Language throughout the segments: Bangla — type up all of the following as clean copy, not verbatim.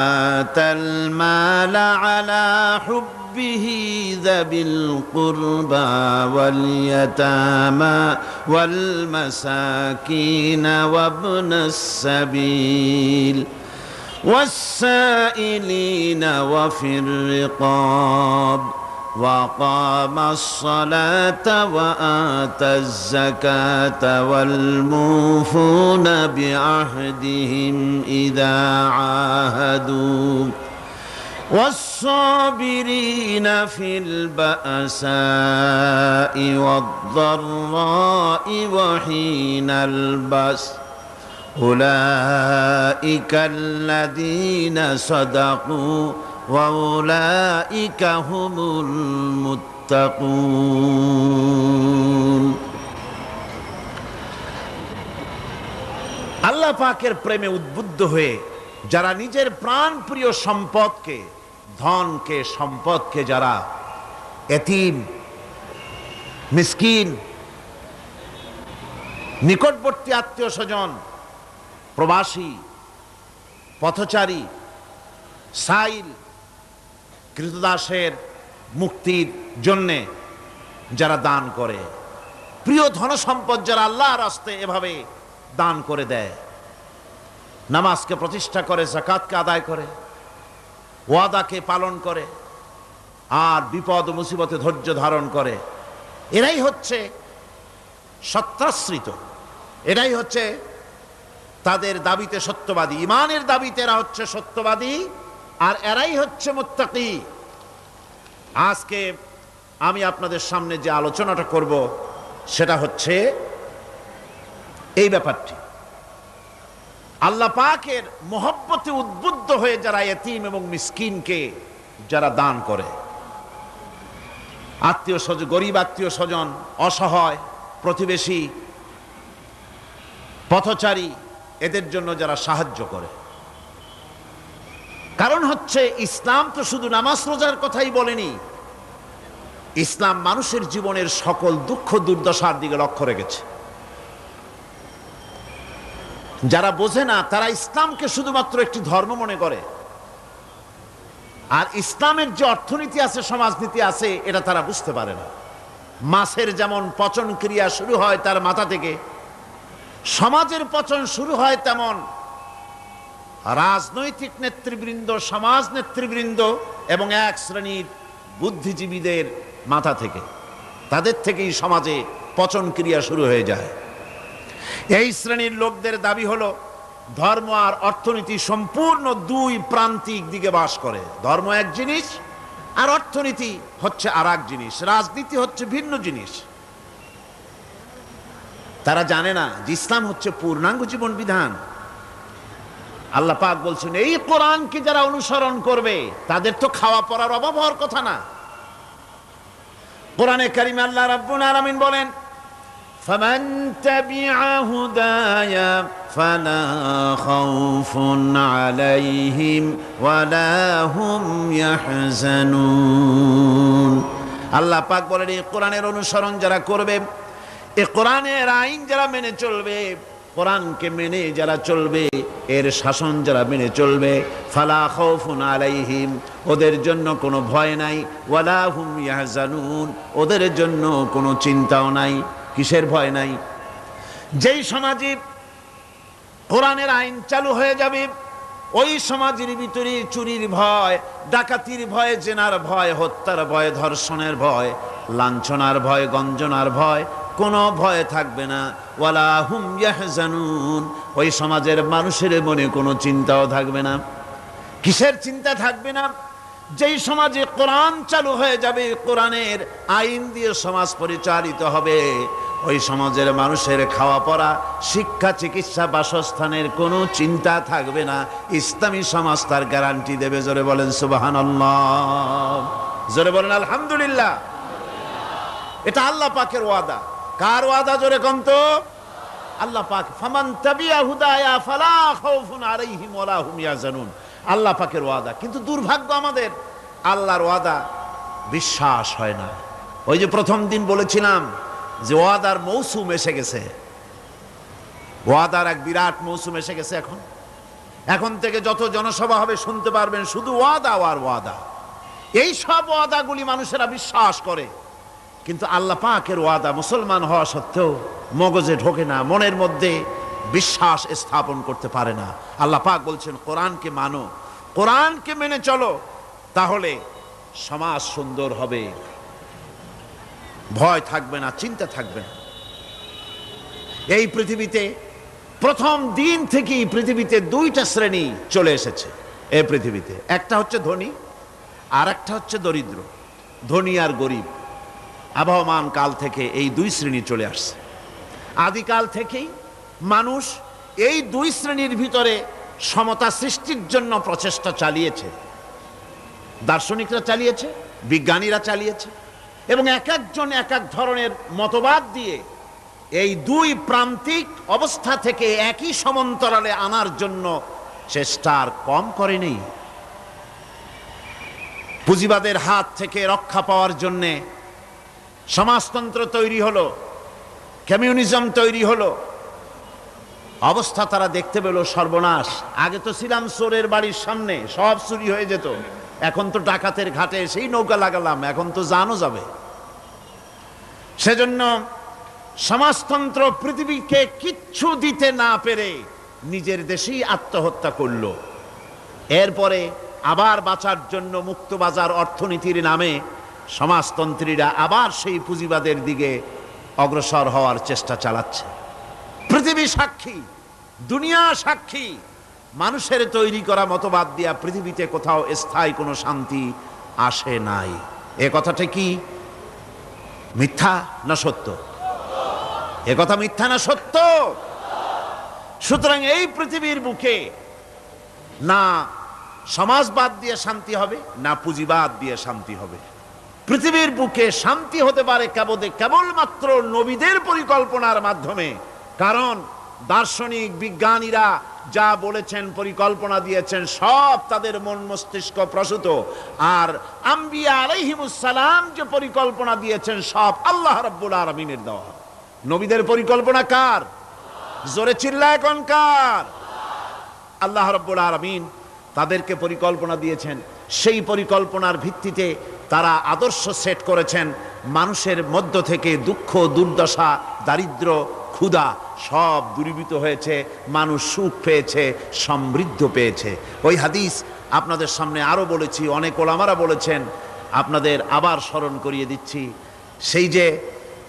آتى المال على حبه ذوي القربى واليتامى والمساكين وابن السبيل والسائلين وفي الرقاب وأقام الصلاة وآتى الزكاة والموفون بعهدهم إذا عاهدوا والصابرين في البأساء والضراء وحين البأس أولئك الذين صدقوا وأولئك هم المتقون। আল্লাহ পাকের প্রেমে উদ্বুদ্ধ হয়ে যারা নিজের প্রাণ প্রিয় সম্পদকে, ধনকে, সম্পদকে যারা এতিম, মিসকিন, নিকটবর্তী আত্মীয় স্বজন, প্রবাসী, পথচারী, সাইল, কৃতদাসের মুক্তির জন্যে যারা দান করে, প্রিয় ধন সম্পদ যারা আল্লাহর রাস্তায় এভাবে দান করে দেয়, নামাজকে প্রতিষ্ঠা করে, যাকাতকে আদায় করে, ওয়াদাকে পালন করে, আর বিপদ ও মুসিবতে ধৈর্য ধারণ করে, এরাই হচ্ছে সত্যাশ্রিত, এরাই হচ্ছে তাদের দাবিতে সত্যবাদী, ইমানের দাবিতে এরা হচ্ছে সত্যবাদী, আর এরাই হচ্ছে মুত্তাকি। আজকে আমি আপনাদের সামনে যে আলোচনাটা করব সেটা হচ্ছে এই ব্যাপারটি। আল্লাহ পাকের মহব্বতে উদ্বুদ্ধ হয়ে যারা এতিম এবং মিসকিনকে যারা দান করে, আত্মীয় স্বজন, গরিব আত্মীয় স্বজন, অসহায় প্রতিবেশী, পথচারী, এদের জন্য যারা সাহায্য করে। কারণ হচ্ছে ইসলাম তো শুধু নামাজ রোজার কথাই বলেনি, ইসলাম মানুষের জীবনের সকল দুঃখ দুর্দশার দিকে লক্ষ্য রেখেছে। যারা বোঝে না তারা ইসলামকে শুধুমাত্র একটি ধর্ম মনে করে, আর ইসলামের যে অর্থনীতি আছে, সমাজনীতি আছে, এটা তারা বুঝতে পারে না। মাছের যেমন পচন ক্রিয়া শুরু হয় তার মাথা থেকে, সমাজের পচন শুরু হয় তেমন রাজনৈতিক নেতৃবৃন্দ, সমাজ নেতৃবৃন্দ এবং এক শ্রেণীর বুদ্ধিজীবীদের মাথা থেকে, তাদের থেকেই সমাজে পচন ক্রিয়া শুরু হয়ে যায়। এই শ্রেণীর লোকদের দাবি হলো ধর্ম আর অর্থনীতি সম্পূর্ণ দুই প্রান্তিক দিকে বাস করে। ধর্ম এক জিনিস আর অর্থনীতি হচ্ছে আর এক জিনিস, রাজনীতি হচ্ছে ভিন্ন জিনিস। তারা জানে না যে ইসলাম হচ্ছে পূর্ণাঙ্গ জীবন বিধান। আল্লাহ পাক বলছেন এই কোরআনকে যারা অনুসরণ করবে তাদের তো খাওয়া পড়ার অভাব হওয়ার কথা না। কোরআনে কারিমে আল্লাহ রাব্বুল আলামিন বলেন, ফামান তাবিআ হুদায়া ফালা খাউফুন আলাইহিম ওয়ালা হুম ইয়াহজানুন। আল্লাহ পাক বলেন এই কোরআনের অনুসরণ যারা করবে, এই কোরআনের আইন যারা মেনে চলবে, কোরআনকে মেনে যারা চলবে, এর শাসন যারা মেনে চলবে, ফালা খাউফুন আলাইহিম, ওদের জন্য কোনো ভয় নাই, ওয়ালা হুম ইয়াহজানুন, ওদের জন্য কোনো চিন্তাও নাই। কিসের ভয় নাই? যেই সমাজে কোরআনের আইন চালু হয়ে যাবে, ওই সমাজের ভিতরে চুরির ভয়, ডাকাতির ভয়, জেনার ভয়, হত্যার ভয়, ধর্ষণের ভয়, লাঞ্ছনার ভয়, গঞ্জনার ভয়, কোনো ভয় থাকবে না। ওয়ালা হুম ইয়াহজানুন, ওই সমাজের মানুষের মনে কোনো চিন্তাও থাকবে না। কিসের চিন্তা থাকবে না? যেই সমাজে কোরআন চালু হয়ে যাবে, কোরআনের আইন দিয়ে সমাজ পরিচালিত হবে, ওই সমাজের মানুষের খাওয়া পড়া, শিক্ষা, চিকিৎসা, বাসস্থানের কোনো চিন্তা থাকবে না। ইসলামী সমাজ তার গ্যারান্টি দেবে। জোরে বলেন সুবহানাল্লাহ, জোরে বলেন আলহামদুলিল্লাহ। এটা আল্লাহ পাকের ওয়াদা। কার ওয়াদা? জোরে কোন তো? আল্লাহ পাক। ফামান তাবিআ হুদায়া ফালা খাউফুন আলাইহিম ওয়ালা হুম ইয়াহজানুন, আল্লাহ পাকের ওয়াদা। কিন্তু দুর্ভাগ্য আমাদের, আল্লাহর ওয়াদা বিশ্বাস হয় না। ওই যে প্রথম দিন বলেছিলাম যে ওয়াদার মৌসুম এসে গেছে, ওয়াদার এক বিরাট মৌসুম এসে গেছে। এখন থেকে যত জনসভা হবে শুনতে পারবেন শুধু ওয়াদা আর ওয়াদা। এই সব ওয়াদাগুলি মানুষেরা বিশ্বাস করে, কিন্তু আল্লাহ পাকের ওয়াদা মুসলমান হওয়া সত্ত্বেও মগজে ঢোকে না, মনের মধ্যে বিশ্বাস স্থাপন করতে পারে না। আল্লাহ পাক বলছেন কোরআনকে মানো, কোরআনকে মেনে চলো, তাহলে সমাজ সুন্দর হবে, ভয় থাকবে না, চিন্তা থাকবে না। এই পৃথিবীতে প্রথম দিন থেকেই পৃথিবীতে দুইটা শ্রেণী চলে এসেছে এই পৃথিবীতে, একটা হচ্ছে ধনী আর একটা হচ্ছে দরিদ্র। ধনী আর গরিব আবহমান কাল থেকে এই দুই শ্রেণী চলে আসছে। আদিকাল থেকেই মানুষ এই দুই শ্রেণীর ভিতরে সমতা সৃষ্টির জন্য প্রচেষ্টা চালিয়েছে। দার্শনিকরা চালিয়েছে, বিজ্ঞানীরা চালিয়েছে, এবং এক একজন এক এক ধরনের মতবাদ দিয়ে এই দুই প্রান্তিক অবস্থা থেকে একই সমান্তরালে আনার জন্য চেষ্টা আর কম করেনি। পুঁজিবাদের হাত থেকে রক্ষা পাওয়ার জন্য সমাজতন্ত্র তৈরি হলো, কমিউনিজম তৈরি হলো। অবস্থা তারা দেখতে পেল সর্বনাশ। আগে তো ছিলাম চোরের বাড়ির সামনে, সব চুরি হয়ে যেত, এখন তো ডাকাতের ঘাটে সেই নৌকা লাগালাম, এখন তো জানও যাবে। সেজন্য সমাজতন্ত্র পৃথিবীকে কিচ্ছু দিতে না পেরে নিজের দেশেই আত্মহত্যা করল। এরপরে আবার বাঁচার জন্য মুক্তবাজার অর্থনীতির নামে সমাজতন্ত্রীরা আবার সেই পুঁজিবাদের দিকে অগ্রসর হওয়ার চেষ্টা চালাচ্ছে। পৃথিবী সাক্ষী, দুনিয়া সাক্ষী, মানুষের তৈরি করা মতবাদ দিয়া পৃথিবীতে কোথাও স্থায়ী কোনো শান্তি আসে নাই। এ কথাটা কি মিথ্যা না সত্য? এ কথা মিথ্যা না সত্য? সুতরাং এই পৃথিবীর বুকে না সমাজবাদ দিয়ে শান্তি হবে, না পুঁজিবাদ দিয়ে শান্তি হবে। পৃথিবীর বুকে শান্তি হতে পারে কেবলমাত্র নবীদের পরিকল্পনার মাধ্যমে। কারণ দার্শনিক বিজ্ঞানীরা যা বলেছেন, পরিকল্পনা দিয়েছেন, সব তাদের মন মস্তিষ্ক প্রসূত। আর আম্বিয়া আলাইহিমুস সালাম যে পরিকল্পনা দিয়েছেন সব আল্লাহ রাব্বুল আলামিনের দেওয়া। নবীদের পরিকল্পনা কার? জোরে চিল্লায় কোন কার? আল্লাহ রাব্বুল আলামিন তাদেরকে পরিকল্পনা দিয়েছেন। সেই পরিকল্পনার ভিত্তিতে তারা আদর্শ সেট করেছেন। মানুষের মধ্য থেকে দুঃখ, দুর্দশা, দারিদ্র, ক্ষুধা সব দূরীভূত হয়েছে, মানুষ সুখ পেয়েছে, সমৃদ্ধ পেয়েছে। ওই হাদিস আপনাদের সামনে আরো বলেছি, অনেক ওলামারা বলেছেন, আপনাদের আবার স্মরণ করিয়ে দিচ্ছি। সেই যে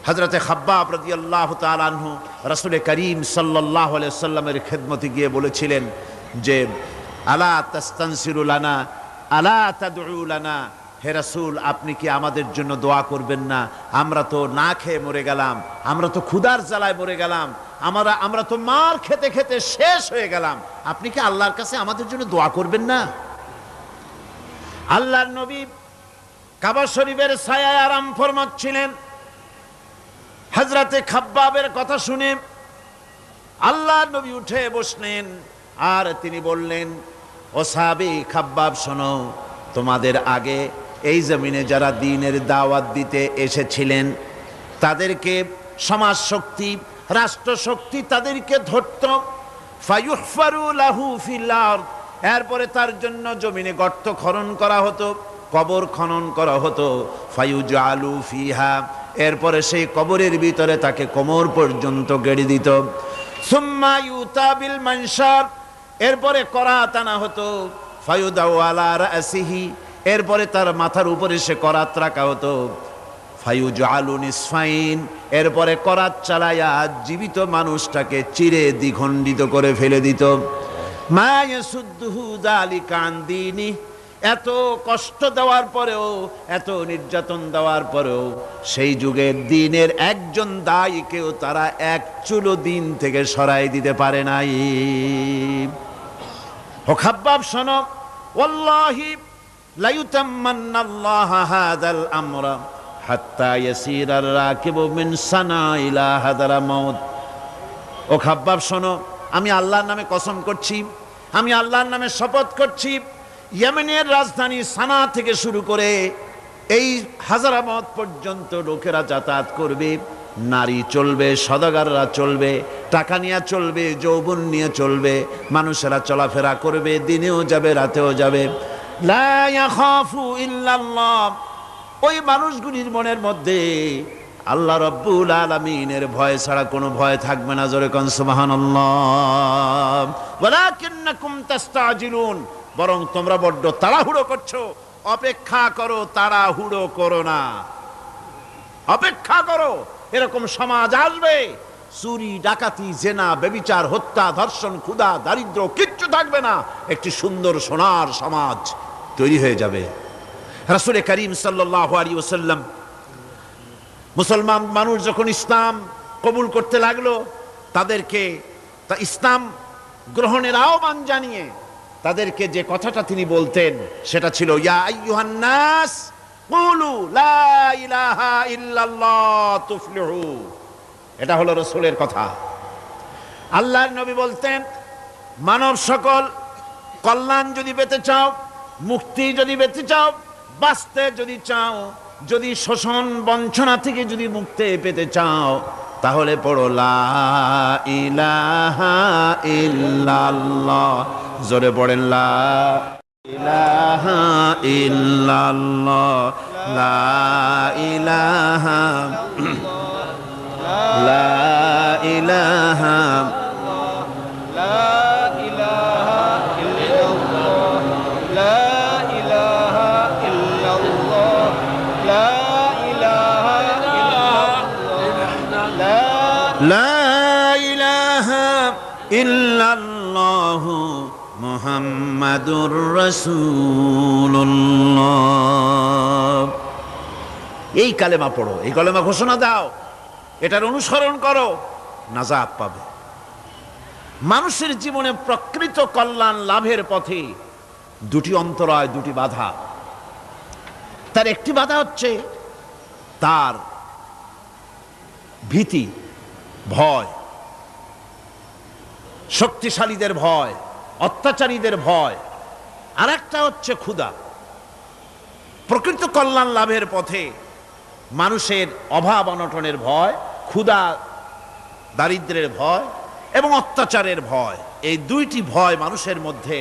হযরতে খাব্বাব রাদিয়াল্লাহু তাআলা আনহু রাসূল করিম সাল্লাল্লাহু আলাইহি ওয়াসাল্লামের খেদমতে গিয়ে বলেছিলেন যে আলা তাস্তানসিরু লানা আলা তাদউ লানা, হে রাসূল আপনি কি আমাদের জন্য দোয়া করবেন না? আমরা তো না খেয়ে মরে গেলাম, আমরা তো ক্ষুধার জ্বালায় মরে গেলাম, আমরা তো মার খেতে খেতে শেষ হয়ে গেলাম, আপনি কি আল্লাহর কাছে আমাদের জন্য দোয়া করবেন না? আল্লাহর নবী কাবা শরীফের ছায়ায় আরাম ফরমাচ্ছিলেন। হযরতে খাব্বাবের কথা শুনে আল্লাহর নবী উঠে বসলেন আর তিনি বললেন, ও সাহাবী খাব্বাব শোনো, তোমাদের আগে এই জমিনে যারা দ্বীনের দাওয়াত দিতে এসেছিলেন তাদেরকে সমাজ শক্তি, রাষ্ট্র শক্তি তাদেরকে ধরত। ফায়ুহফারু লাহু ফিল আরদ, এরপরে তার জন্য জমিনে গর্ত খনন করা হতো, কবর খনন করা হতো। ফায়ুজালু ফিহা, এরপরে সেই কবরের ভিতরে তাকে কোমর পর্যন্ত গেড়ে দিত। সুম্মা ইউতা বিল মানশার, এরপরে করাত আনা হতো। ফায়ুদাউ আলা রাসিহি, এরপরে তার মাথার উপরে সে করাত রাখা হতো। ফায়ুজালু নিসফাইন, এরপরে করাত চালায়া জীবিত মানুষটাকে চিরে দ্বিখণ্ডিত করে ফেলে দিত। মা ইয়াসুদ্দুহু যালিকা আন দীনি, এত কষ্ট দেওয়ার পরেও, এত নির্যাতন দেওয়ার পরেও সেই যুগের দ্বীনের একজন দায়ীকেও তারা এক চুলো দ্বীন থেকে সরাই দিতে পারে নাই। ও খাব্বাব শোনো, ওয়াল্লাহি লা ইউতাম্মান্নাল্লাহু হাযাল আমরা হাত্তা ইয়াসিরার রাকিবু মিন সানা ইলা হাদারামাউত। ও খাব্বাব শোনো, আমি আল্লাহর নামে কসম করছি, আমি আল্লাহর নামে শপথ করছি, ইয়েমেনের রাজধানী সানা থেকে শুরু করে এই হাজারামাউত পর্যন্ত লোকেরা যাতায়াত করবে। নারী চলবে, সওদাগররা চলবে, টাকা নিয়ে চলবে, যৌবন নিয়ে চলবে, মানুষেরা চলাফেরা করবে, দিনেও যাবে রাতেও যাবে। লা ইয়াখাফু ইল্লাল্লাহ, ওই মানুষগুলির মনের মধ্যে আল্লাহ রাব্বুল আলামিনের ভয় ছাড়া কোনো ভয় থাকবে না। জোরে কোন সুবহানাল্লাহ। ওয়ালাকিন্নাকুম তাস্তাজিলুন, বরং তোমরা বড্ড তাড়াহুড়ো করছো। অপেক্ষা করো, তাড়াহুড়ো করো না, অপেক্ষা করো। এরকম সমাজ আসবে, চুরি, ডাকাতি, জেনা, ব্যভিচার, হত্যা, ধর্ষণ, ক্ষুধা, দারিদ্র কিচ্ছু থাকবে না। একটি সুন্দর সোনার সমাজ তৈরি হয়ে যাবে। রাসূল করিম সাল্লাল্লাহু আলাইহি ওয়াসাল্লাম মুসলমান মানুষ যখন ইসলাম কবুল করতে লাগলো, তাদেরকে ইসলাম গ্রহণের আহ্বান জানিয়ে তাদেরকে যে কথাটা তিনি বলতেন সেটা ছিল, ইয়া আইয়ুহান নাস কুলু লা ইলাহা ইল্লাল্লাহ তুফলিহু। এটা হলো রাসূলের কথা। আল্লাহর নবী বলতেন, মানব সকল কল্যাণ যদি পেতে চাও, মুক্তি যদি পেতে চাও, বাঁচতে যদি চাও, যদি শোষণ বঞ্চনা থেকে যদি মুক্তি পেতে চাও, তাহলে পড়ো লা ইলাহা ইল্লাল্লাহ। জোরে পড়েন লা ইলাহা ইল্লাল্লাহ, লা ইলাহা, লা ইলাহা, লা ইলাহা ইল্লাল্লাহু মুহাম্মাদুর রাসূলুল্লাহ। এই কালেমা পড়ো, এই কালেমা ঘোষণা দাও, এটার অনুসরণ করো, নাজাত পাবে। মানুষের জীবনে প্রকৃত কল্যাণ লাভের পথে দুটি অন্তরায়, দুটি বাধা। তার একটি বাধা হচ্ছে তার ভীতি, ভয়, শক্তিশালীদের ভয়, অত্যাচারীদের ভয়। আর একটা হচ্ছে ক্ষুধা। প্রকৃত কল্যাণ লাভের পথে মানুষের অভাব অনটনের ভয়, ক্ষুধা দারিদ্র্যের ভয় এবং অত্যাচারের ভয়, এই দুইটি ভয় মানুষের মধ্যে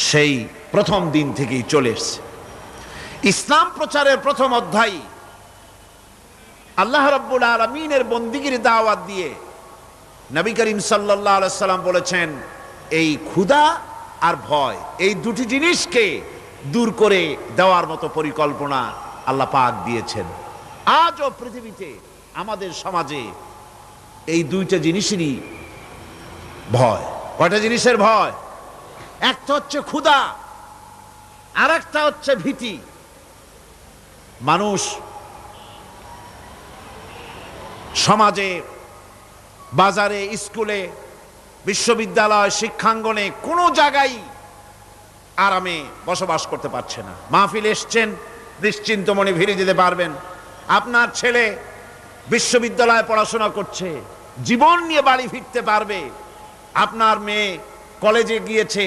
সেই প্রথম দিন থেকেই চলে এসেছে। ইসলাম প্রচারের প্রথম অধ্যায় আল্লাহ রাব্বুল আলামিনের বন্দিগির দাওয়াত দিয়ে নবী করিম সাল্লাল্লাহু আলাইহি সাল্লাম বলেছেন, এই ক্ষুধা আর ভয়, এই দুটি জিনিসকে দূর করে দেওয়ার মতো পরিকল্পনা আল্লাহ পাক দিয়েছেন। আজও পৃথিবীতে আমাদের সমাজে এই দুইটা জিনিসেরই ভয়। কয়টা জিনিসের ভয়? একটা হচ্ছে ক্ষুধা, আর একটা হচ্ছে ভীতি। মানুষ সমাজে, বাজারে, স্কুলে, বিশ্ববিদ্যালয়, শিক্ষাঙ্গনে কোনো জায়গায় আরামে বসবাস করতে পারছে না। মাহফিল এসছেন, নিশ্চিন্ত মনে ফিরে যেতে পারবেন। আপনার ছেলে বিশ্ববিদ্যালয়ে পড়াশোনা করছে, জীবন নিয়ে বাড়ি ফিরতে পারবে। আপনার মেয়ে কলেজে গিয়েছে,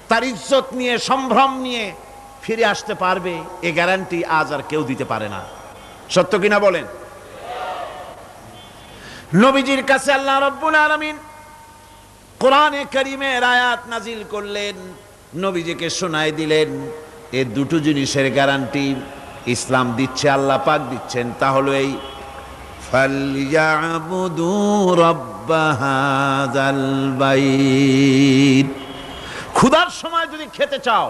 তার ইজ্জত নিয়ে, সম্ভ্রম নিয়ে ফিরে আসতে পারবে, এ গ্যারান্টি আজ আর কেউ দিতে পারে না। সত্য কিনা বলেন? নবীজির কাছে আল্লাহ রাব্বুল আলামিন কোরআনে কারীমের আয়াত নাজিল করলেন, নবীজিকে শোনায় দিলেন। এই দুটো জিনিসের গ্যারান্টি ইসলাম দিচ্ছে, আল্লাহ পাক দিচ্ছেন। তা হলো এই, ফালইয়াবুদু রাব্ব হাযাল বাইত। ক্ষুধার সময় যদি খেতে চাও,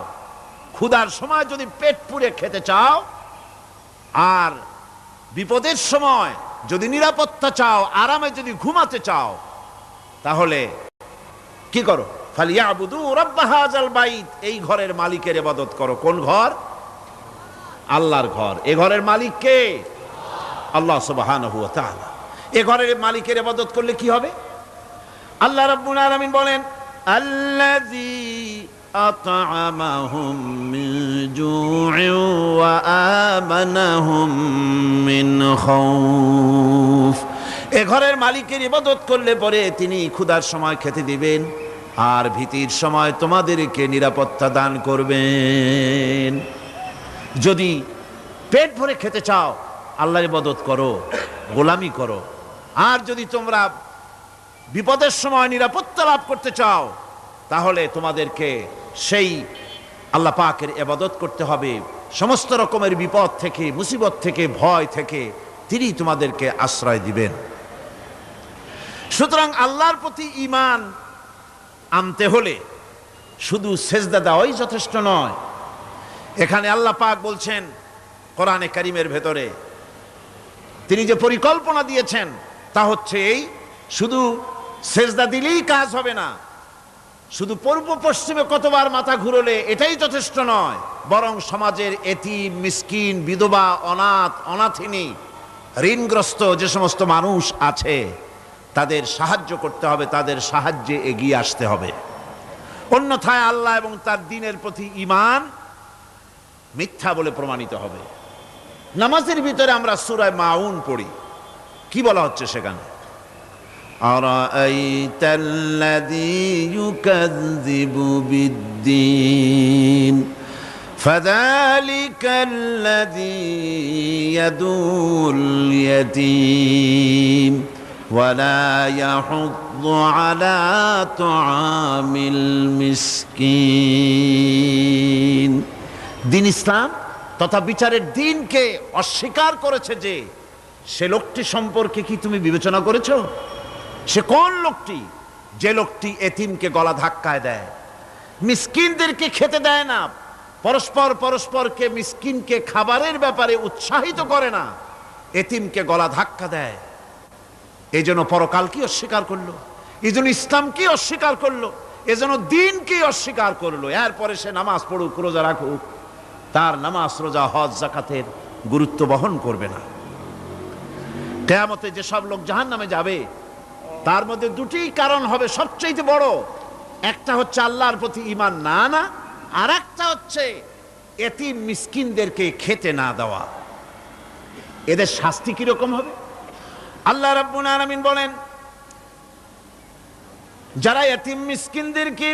ক্ষুধার সময় যদি পেট পুরে খেতে চাও, আর বিপদের সময় যদি নিরাপত্তা চাও, আরামে যদি ঘুমাতে চাও, তাহলে কি করো? ফালিয়াবুদু রাব্ব হাযাল বাইত, এই ঘরের মালিকের ইবাদত করো। কোন ঘর? আল্লাহর ঘর। এই ঘরের মালিক কে? আল্লাহ সুবহানাহু ওয়া তাআলা। এই ঘরের মালিকের ইবাদত করলে কি হবে? আল্লাহ রাব্বুল আলামিন বলেন, আল্লাযী আত'আমাহুম মিন জু'ইন ওয়া আমানাহুম মিন খাউফ। এই ঘরের মালিকের ইবাদত করলে পরে তিনি ক্ষুধার সময় খেতে দিবেন, আর ভীতির সময় তোমাদেরকে নিরাপত্তা দান করবেন। যদি পেট ভরে খেতে চাও, আল্লাহর ইবাদত করো। গোলামি করো। আর যদি তোমরা বিপদের সময় নিরাপত্তা লাভ করতে চাও, তাহলে তোমাদেরকে সেই আল্লাহ পাকের ইবাদত করতে হবে। সমস্ত রকমের বিপদ থেকে, মুসিবত থেকে, ভয় থেকে তিনি তোমাদেরকে আশ্রয় দিবেন। সুতরাং আল্লাহর প্রতি ঈমান আনতে হলে শুধু সেজদা দেওয়াই যথেষ্ট নয়। এখানে আল্লাহ পাক বলছেন কোরআনে কারীমের ভেতরে, তিনি যে পরিকল্পনা দিয়েছেন তা হচ্ছে এই, শুধু সেজদা দিলেই কাজ হবে না, শুধু পূর্ব পশ্চিমে কতবার মাথা ঘুরলে এটাই যথেষ্ট নয়, বরং সমাজের এতিম, মিসকিন, বিধবা, অনাথ, অনাথিনী, ঋণগ্রস্ত যে সমস্ত মানুষ আছে তাদের সাহায্য করতে হবে, তাদের সাহায্যে এগিয়ে আসতে হবে। অন্যথায় আল্লাহ এবং তার দ্বীনের প্রতি ঈমান মিথ্যা বলে প্রমাণিত হবে। নামাজের ভিতরে আমরা সূরা মাউন পড়ি, কি বলা হচ্ছে সেখানে? আরাআইতাল্লাযী ইউকাযযিবু বিদ্দীন ফাযালিকাল্লাযী ইয়াদুল ইয়াতীম ওয়ালা ইয়াহুদ্দু আলা তুআমিল মিসকিন। দ্বীন ইসলাম তথা বিচারের দ্বীনকে অস্বীকার করেছে যে সে লোকটি সম্পর্কে কি তুমি বিবেচনা করেছো? সে কোন লোকটি? যে লোকটি এতিমকে গলা ধাক্কায় দেয়, মিসকিনদেরকে খেতে দেয় না, পরস্পরকে মিসকিনকে খাবারের ব্যাপারে উৎসাহিত করে না, এতিমকে গলা ধাক্কা দেয়। এই জন্য পরকালকে অস্বীকার করলো, এই জন্য ইসলামকে অস্বীকার করলো, এই জন্য দ্বীনকে অস্বীকার করলো। এরপরে সে নামাজ পড়ুক, রোজা রাখুক, তার নামাজ, রোজা, হজ, যাকাতের গুরুত্ব বহন করবে না। কিয়ামতে যেসব লোক জাহান্নামে যাবে তার মধ্যে দুটি কারণ হবে সবচেয়ে বড়। একটা হচ্ছে আল্লাহর প্রতি ঈমান না আনা, আর একটা হচ্ছে এতিম মিসকিনদেরকে খেতে না দেওয়া। এদের শাস্তি কিরকম হবে? আল্লাহ রাব্বুল আলামিন বলেন, যারা এতিম মিসকিনদেরকে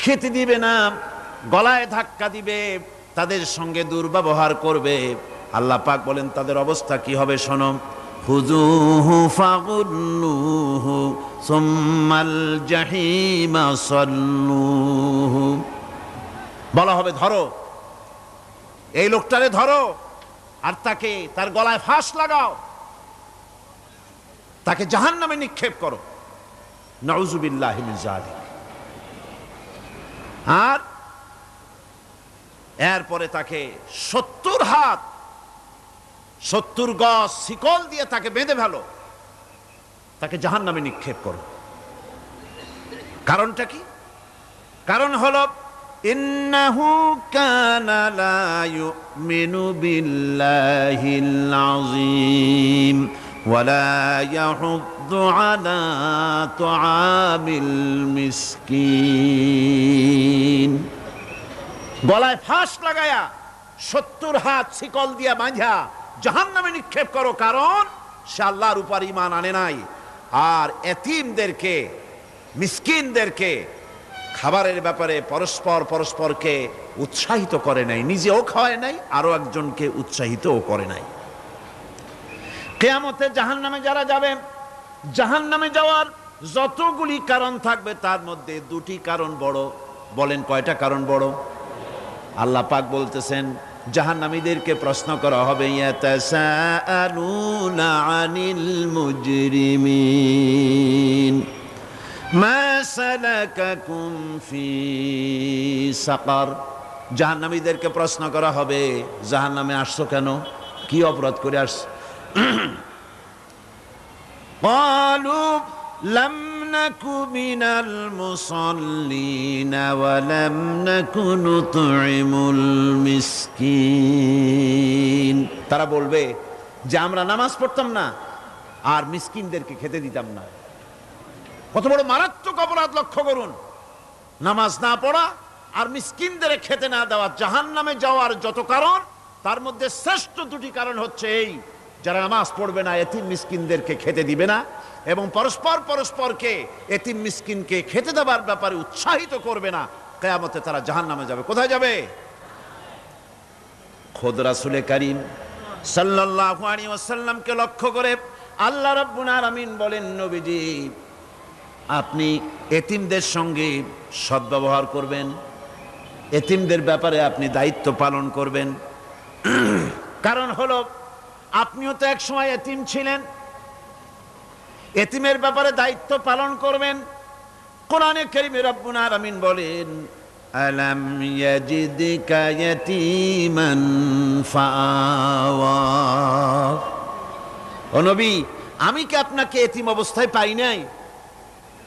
খেতে দিবে না, গলায় ধাক্কা দিবে, তাদের সঙ্গে দুর্ব্যবহার করবে, আল্লাহ পাক বলেন তাদের অবস্থা কি হবে শোনো। খুযূহু ফাগুল্লুহু সুম্মাল জাহিমা সাল্লুহু। বলা হবে ধরো এই লোকটারে, ধরো আর তাকে, তার গলায় ফাঁস লাগাও, তাকে জাহান্নামে নিক্ষেপ করো। নাউযুবিল্লাহি মিন যালিক। আর এরপরে তাকে 70 হাত 70 গজ শিকল দিয়ে তাকে বেঁধে ফেলো, তাকে জাহান্নামে নিক্ষেপ করো। কারণটা কি? কারণ হলো ইন্নাহু কানা লা ইউমিনু বিল্লাহিল আযীম ওয়া লা ইয়াহুদ্দু আলা তুআমিল মিসকিন। গলায় ফাঁস লাগায়া 70 হাত শিকল দিয়া বাঁধা জাহান্নামে নিক্ষেপ করো, কারণ সে আল্লাহর উপর ঈমান আনে নাই, আর এতিমদেরকে, মিসকিনদেরকে খাবারের ব্যাপারে পরস্পরকে উৎসাহিত করে নাই, নিজেও খাওয়ায় নাই, আরো একজনকে উৎসাহিতও করে নাই। কিয়ামতে জাহান্নামে যারা যাবে, জাহান্নামে যাওয়ার যতগুলি কারণ থাকবে তার মধ্যে দুটি কারণ বড়। বলেন কয়টা কারণ বড়? আল্লাহ পাক বলতেছেন জাহান্নামীদেরকে প্রশ্ন করা হবে, ইয়াতাসাআলুনা আনিল মুজরিমিন মা সালাকাকুম ফি সাকার। জাহান্নামীদেরকে প্রশ্ন করা হবে, জাহান্নামে আসছো কেন, কি অপরাধ করে আসছো? ক্বালু লাম নাকু মিনাল মুসাল্লিন ওয়া লাম নাকু নুতঈমুল মিসকিন। তারা বলবে যে আমরা নামাজ পড়তাম না আর মিসকিনদেরকে খেতে দিতাম না। কত বড় মারাত্মক অপরাধ লক্ষ্য করুন। নামাজ না পড়া আর মিসকিনদের খেতে না দেওয়া। জাহান্নামে যাওয়ার যত কারণ, তার মধ্যে শ্রেষ্ঠ দুটি কারণ হচ্ছে এই, যারা নামাজ পড়বে না, এতিম মিসকিনদেরকে খেতে দিবে না, এবং পরস্পরকে এতিম মিসকিনকে খেতে দেওয়ার ব্যাপারে উৎসাহিত করবে না, কিয়ামতে তারা জাহান্নামে যাবে। কোথায় যাবে? খোদ রাসূলে কারীম সাল্লাল্লাহু আলাইহি ওয়াসাল্লামকে লক্ষ্য করে আল্লাহ রাব্বুল আলামিন বলেন, নবীজি আপনি এতিমদের সঙ্গে সদ্ব্যবহার করবেন, এতিমদের ব্যাপারে আপনি দায়িত্ব পালন করবেন। কারণ হলো আপনিও তো এক সময় এতিম ছিলেন, এতিমের ব্যাপারে দায়িত্ব পালন করবেন। কোরআনে কারীমে রব্বুল আলামিন বলেন, আলাম ইয়াজিদকা ইয়াতীমান ফাআওয়া। ও নবী, আমি কি আপনাকে এতিম অবস্থায় পাই নাই?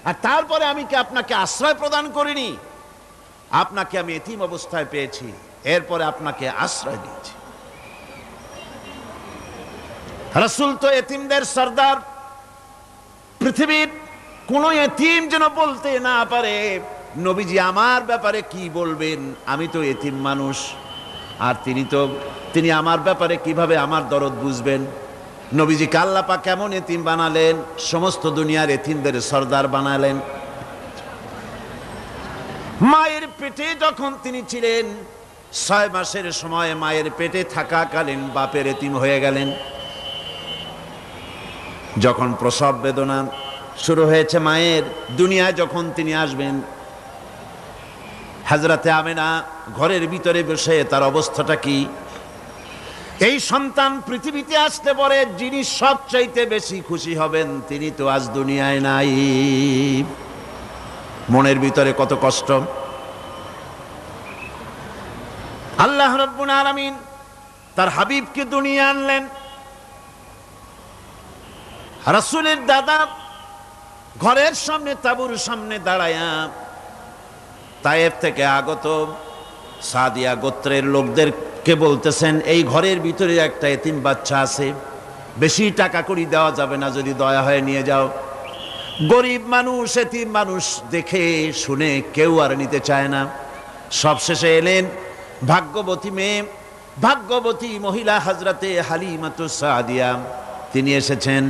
আর তারপরে আমি কি আপনাকে আশ্রয় প্রদান করিনি? আপনাকে আমি এতিম অবস্থায় পেয়েছি, এরপরে আপনাকে আশ্রয় দিয়েছি। রাসূল তো এতিমদের সরদার। পৃথিবীর কোন এতিম যেন বলতে না পারে, নবীজি আমার ব্যাপারে কি বলবেন, আমি তো এতিম মানুষ, আর তিনি আমার ব্যাপারে কিভাবে আমার দরদ বুঝবেন। নবীজিকে আল্লাহ পাক কেমন এতিম বানালেন, সমস্ত দুনিয়ার এতিমদের সরদার বানালেন। মায়ের পেটে যখন তিনি ছিলেন, 6 মাসের সময় মায়ের পেটে থাকাকালীন বাপের এতিম হয়ে গেলেন। যখন প্রসব বেদনা শুরু হয়েছে মায়ের, দুনিয়ায় যখন তিনি আসবেন, হযরতে আমেনা ঘরের ভিতরে বসে তার অবস্থাটা কি? এই সন্তান পৃথিবীতে আসতে পরে যিনি সবচাইতে বেশি খুশি হবেন, তিনি তো আজ দুনিয়ায় নাই। মনের ভিতরে কত কষ্ট। আল্লাহ রাব্বুল আলামিন তার হাবিবকে দুনিয়া আনলেন। রাসূলের দাদা ঘরের সামনে, তাঁবুর সামনে দাঁড়ায়া তায়েফ থেকে আগত সাদিয়া গোত্রের লোকদেরকে বলতেছেন, এই ঘরের ভিতরে একটা এতিম বাচ্চা আছে, বেশি টাকা কড়ি দেওয়া যাবে না, যদি দয়া হয়ে নিয়ে যাও। গরিব মানুষ, এতিম মানুষ দেখে শুনে কেউ আর নিতে চায় না। সবশেষে এলেন ভাগ্যবতী মেয়ে, ভাগ্যবতী মহিলা হযরতে হালিমাতুস সাদিয়া। তিনি এসেছেন,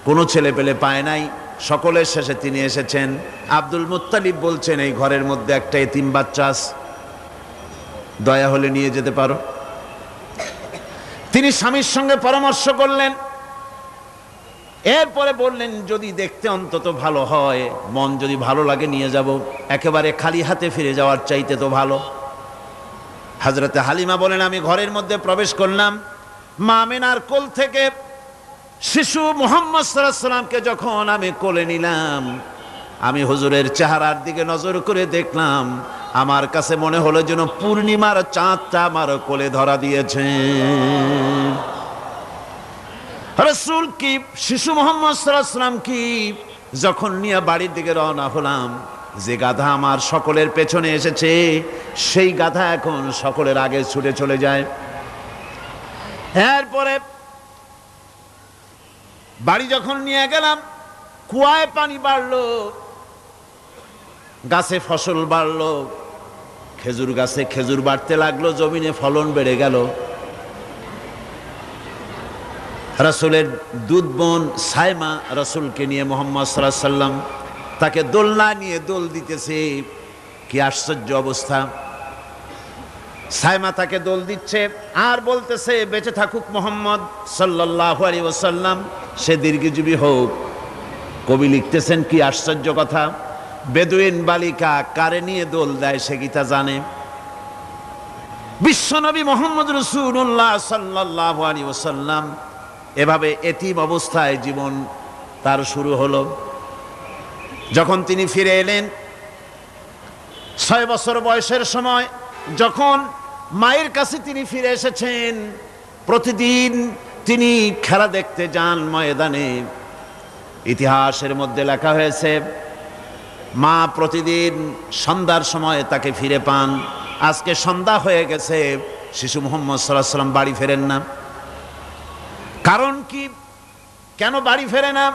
কোনো ছেলে পেলে পায় নাই, সকলের শেষে তিনি এসেছেন। আব্দুল মুত্তালিব বলছেন, এই ঘরের মধ্যে একটা এতিম বাচ্চা আছে, দয়া হলে নিয়ে যেতে পারো। তিনি স্বামীর সঙ্গে পরামর্শ করলেন, এরপরে বললেন, যদি দেখতে অন্তত ভালো হয়, মন যদি ভালো লাগে নিয়ে যাব, একেবারে খালি হাতে ফিরে যাওয়ার চাইতে তো ভালো। হযরতে হালিমা বলেন, আমি ঘরের মধ্যে প্রবেশ করলাম, মা আমেনার কোল থেকে শিশু মুহাম্মদ সাল্লাল্লাহু আলাইহি সাল্লামকে যখন আমি কোলে নিলাম, আমি হুজুরের চেহারার দিকে নজর করে দেখলাম, আমার কাছে মনে হলো যেন পূর্ণিমার চাঁদটা আমার কোলে ধরা দিয়েছে। রাসূল কি শিশু মুহাম্মদ সাল্লাল্লাহু আলাইহি সাল্লাম কি যখন নিয়ে বাড়ির দিকে রওনা হলাম, যে গাধা আমার সকলের পেছনে এসেছে, সেই গাধা এখন সকলের আগে ছুটে চলে যায়। এরপরে বাড়ি যখন নিয়ে গেলাম, কুয়ায় পানি বাড়লো, গাছে ফসল বাড়লো, খেজুর গাছে খেজুর বাড়তে লাগলো, জমিনে ফলন বেড়ে গেল। রাসূলের দুধ বোন সাইমা রাসূলকে নিয়ে মুহাম্মদ সাল্লাল্লাহু আলাইহি সাল্লাম তাকে দোলনা নিয়ে দোল দিতেছে। কি আশ্চর্য অবস্থা! সাইমা তাকে দোল দিচ্ছে আর বলতেছে, বেঁচে থাকুক মুহাম্মদ সাল্লাল্লাহু আলাইহি ওয়াসাল্লাম, সে দীর্ঘজীবী হোক। কবি লিখতেছেন, কি আশ্চর্য কথা! বেদুইন বালিকা কারে নিয়ে দোল দেয় সে কি তা জানে? বিশ্বনবী মুহাম্মদ রাসূলুল্লাহ সাল্লাল্লাহু আলাইহি ওয়াসাল্লাম এভাবে এতিম অবস্থায় জীবন তার শুরু হলো। যখন তিনি ফিরে এলেন 6 বছর বয়সের সময়, যখন মায়ের কাছে তিনি ফিরে এসেছেন, প্রতিদিন তিনি খেলা দেখতে যান ময়দানে। ইতিহাসের মধ্যে লেখা হয়েছে, মা প্রতিদিন সন্ধ্যার সময় তাকে ফিরে পান। আজকে সন্ধ্যা হয়ে গেছে, শিশু মুহাম্মদ সাল্লাল্লাহু আলাইহি ওয়াসাল্লাম বাড়ি ফেরেন না। কারণ কি, কেন বাড়ি ফেরে না?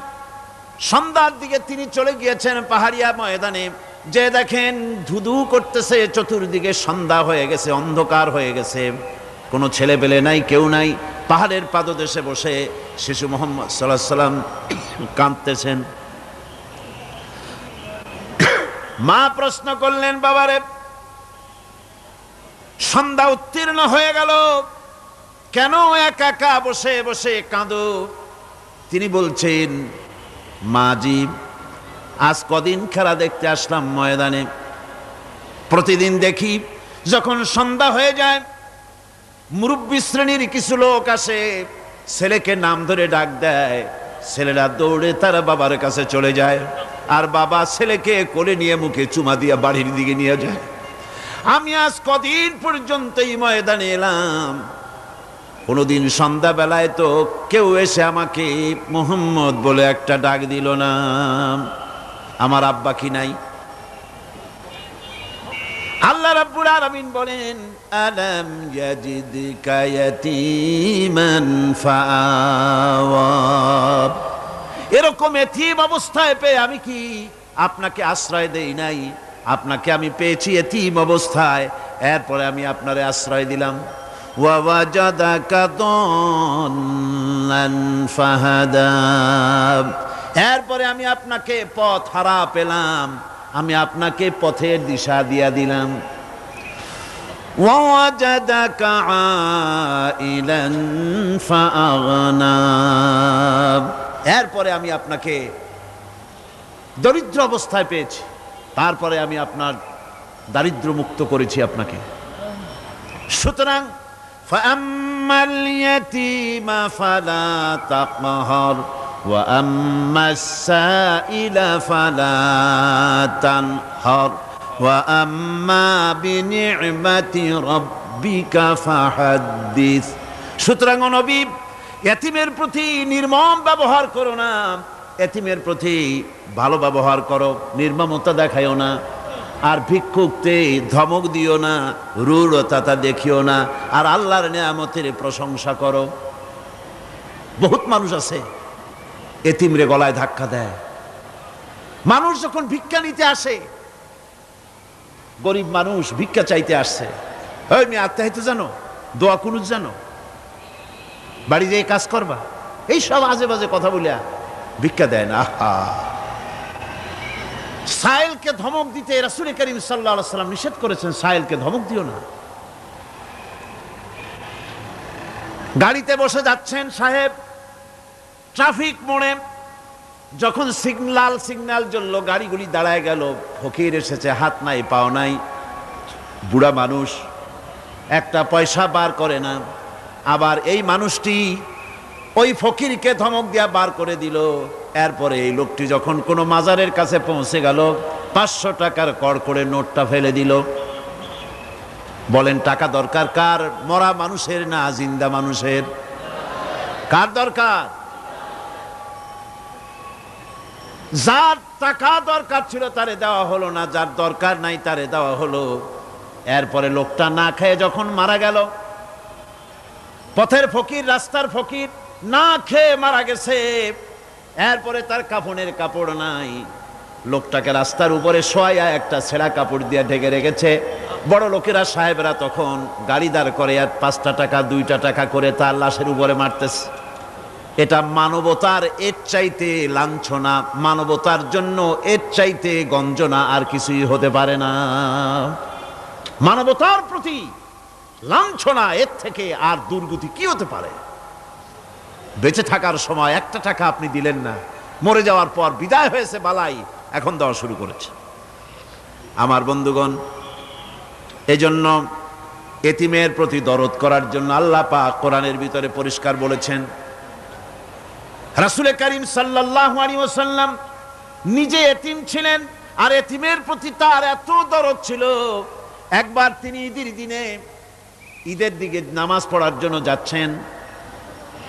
সন্ধ্যার দিকে তিনি চলে গিয়েছেন পাহাড়িয়া ময়দানে, যে দেখেন ধুধু করতেছে, চতুর্দিকে সন্ধ্যা হয়ে গেছে, অন্ধকার হয়ে গেছে, কোনো ছেলে পেলে নাই, কেউ নাই। পাহাড়ের পাদদেশে বসে শিশু মুহাম্মদ সাল্লাল্লাহু আলাইহি ওয়াসাল্লাম কাঁদতেছেন। মা প্রশ্ন করলেন, বাবারে, সন্ধ্যা উত্তীর্ণ হয়ে গেল, কেন একা একা বসে বসে কাঁদো? তিনি বলছেন, মাজি, আজ কদিন খেলা দেখতে আসলাম ময়দানে। প্রতিদিন দেখি যখন সন্ধ্যা হয়ে যায়, মুরব্বী শ্রেণীর কিছু লোক আসে, ছেলেকে নাম ধরে ডাক দেয়, ছেলেরা দৌড়ে তারা বাবার কাছে চলে যায়, আর বাবা ছেলেকে কোলে নিয়ে মুখে চুমা দিয়ে বাড়ির দিকে নিয়ে যায়। আমি আজ কদিন পর্যন্ত এই ময়দানে এলাম, কোনোদিন সন্ধ্যাবেলায় তো কেউ এসে আমাকে মুহাম্মদ বলে একটা ডাক দিল না। আমার আব্বা কি নাই? আল্লাহ রাব্বুল আলামিন বলেন, আলাম ইয়াজিদকা ইয়াতীমান ফাআওয়া। এরকম এতিম অবস্থায় পেয়ে আমি কি আপনাকে আশ্রয় দেই নাই? আপনাকে আমি পেয়েছি এতিম অবস্থায়, এরপরে আমি আপনারে আশ্রয় দিলাম। ওয়া ওয়াজাদাকা দাল্লান ফাহাদা। এরপরে আমি আপনাকে পথ হারা পেলাম, আমি আপনাকে পথের দিশা দিয়া দিলাম। ওয়া ওয়াজাদাকা আইলান ফাআগনা। এরপরে আমি আপনাকে দরিদ্র অবস্থায় পেয়েছি, তারপরে আমি আপনার দারিদ্র মুক্ত করেছি আপনাকে। সুতরাং ফাআম্মাল ইয়াতীমা ফালা তাকহার ওয়া আম্মাস সাইলা ফালা তানহার ওয়া আম্মা বিনি'মাতি রাব্বিকা ফাহাদ্দিস। সুতরাং নবী, এতিমের প্রতি নির্মম ব্যবহার করো না, এতিমের প্রতি ভালো ব্যবহার করো, নির্মমতা দেখাইও না। আর ভিক্ষুকতে ধমক দিও না, রূঢ়তা দেখিও না, আর আল্লাহর নিয়ামতের প্রশংসা করো। বহুত মানুষ আছে এতিমরে গলায় ধাক্কা দেয়। মানুষ যখন ভিক্ষা নিতে আসে, গরিব মানুষ ভিক্ষা চাইতে আসছে, ওই মেয়ে আত্মাহিত জানো, দোয়া কুনুত জানো, বাড়ি যেয়ে কাজ করবা, এই সব আজে বাজে কথা বলিয়া ভিক্ষা দেয় না। আহা, সাইলকে ধমক দিতে রাসূল করিম সাল্লাল্লাহু আলাইহি ওয়াসাল্লাম নিষেধ করেছেন, সাইলকে ধমক দিও না। গাড়িতে বসে যাচ্ছেন সাহেব, ট্রাফিক মোড়ে যখন সিগন্যাল জ্বললো, গাড়িগুলি দাঁড়ায় গেল, ফকির এসেছে, হাত নাই পাও নাই, বুড়া মানুষ, একটা পয়সা বার করে না। আবার এই মানুষটি ওই ফকিরকে ধমক দিয়া বার করে দিল। এরপরে এই লোকটি যখন কোনো মাজারের কাছে পৌঁছে গেল, 500 টাকার কড়কড়ে নোটটা ফেলে দিল। বলেন, টাকা দরকার কার? মরা মানুষের না জিন্দা মানুষের? কার দরকার? যার টাকা দরকার ছিল তারে দেওয়া হলো না, যার দরকার নাই তারে দেওয়া হলো। এরপরে লোকটা না খেয়ে যখন মারা গেল, পথের ফকির, রাস্তার ফকির, না খেয়ে মারা গেছে। এরপরে তার কাফনের কাপড় নাই, লোকটাকে রাস্তার উপরে শোয়া একটা ছেঁড়া কাপড় দিয়ে ঢেকে রেখেছে। বড় লোকেরা, সাহেবরা তখন গাড়ি দাঁড় করে আর 5টা টাকা 2টা টাকা করে তার লাশের উপরে মারতেছে। এটা মানবতার এর চাইতে লাঞ্ছনা, মানবতার জন্য এর চাইতে গঞ্জনা আর কিছুই হতে পারে না। মানবতার প্রতি লাঞ্ছনা, এর থেকে আর দুর্গতি কি হতে পারে? বেঁচে থাকার সময় 1টা টাকা আপনি দিলেন না, মরে যাওয়ার পর বিদায় হয়েছে বালাই, এখন দেওয়া শুরু করেছে। আমার বন্ধুগণ, এজন্য এতিমের প্রতি দরদ করার জন্য আল্লাহ পাক কোরআনের ভিতরে পরিষ্কার বলেছেন। রাসূল করিম সাল্লাল্লাহু আলাইহি ওয়াসাল্লাম নিজে এতিম ছিলেন, আর এতিমের প্রতি তার এত দরদ ছিল, একবার তিনি ঈদের দিকে নামাজ পড়ার জন্য যাচ্ছেন।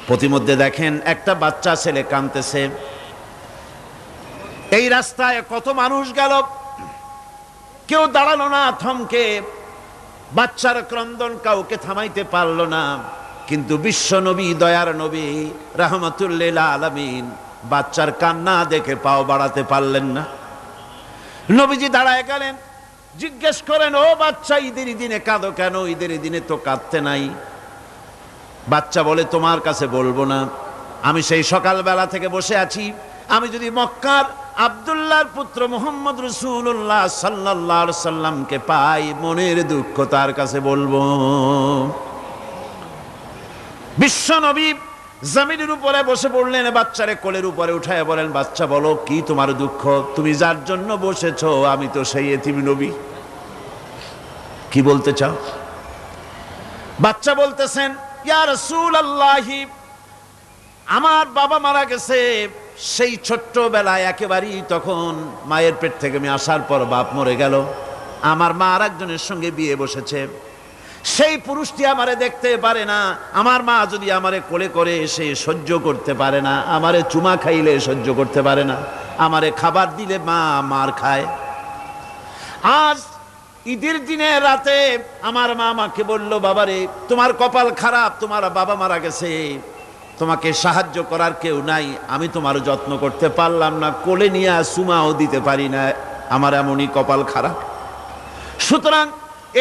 প্রতিমধ্যে দেখেন একটা বাচ্চা ছেলে কাঁদতেছে। এই রাস্তায় কত মানুষ গেল, কেউ দাঁড়ালো না থমকে, বাচ্চার ক্রন্দন কাউকে থামাইতে পারলো না। কিন্তু বিশ্ব নবী, দয়ার নবী রাহমাতুল লিল আলামিন বাচ্চার কান্না দেখে পাও বাড়াতে পারলেন না। নবীজি দাঁড়ায় গেলেন, জিজ্ঞেস করেন, ও বাচ্চা, ঈদের দিনে কাঁদো কেন? ঈদের দিনে তো কাঁদতে নাই। বাচ্চা বলে, তোমার কাছে বলবো না, আমি সেই সকালবেলা থেকে বসে আছি, আমি যদি মক্কার আব্দুল্লাহর পুত্র মুহাম্মদ রাসূলুল্লাহ সাল্লাল্লাহু আলাইহি সাল্লামকে পাই, মনের দুঃখ তার কাছে বলবো। বিশ্ব নবী জমিনের উপরে বসে পড়লেন, বাচ্চারে কোলের উপরে উঠায় বলেন, বাচ্চা বলো কি তোমার দুঃখ, তুমি যার জন্য বসেছো আমি তো সেই এতিম নবী, কি বলতে চাও? বাচ্চা বলতেছেন, ইয়া রাসূলুল্লাহ, আমার বাবা মারা গেছে সেই ছোট্টবেলায়, একেবারেই তখন মায়ের পেট থেকে আমি আসার পর বাপ মরে গেল, আমার মা আর একজনের সঙ্গে বিয়ে বসেছে, সেই পুরুষটি আমারে দেখতে পারে না, আমার মা যদি আমারে কোলে করে সে সহ্য করতে পারে না, আমারে চুমা খাইলে সহ্য করতে পারে না, আমারে খাবার দিলে মা মার খায়। আজ ঈদের দিনে রাতে আমার মা আমাকে বলল, বাবারে তোমার কপাল খারাপ, তোমার বাবা মারা গেছে, তোমাকে সাহায্য করার কেউ নাই, আমি তোমার যত্ন করতে পারলাম না, কোলে নিয়ে চুমাও দিতে পারি না, আমার এমনই কপাল খারাপ। সুতরাং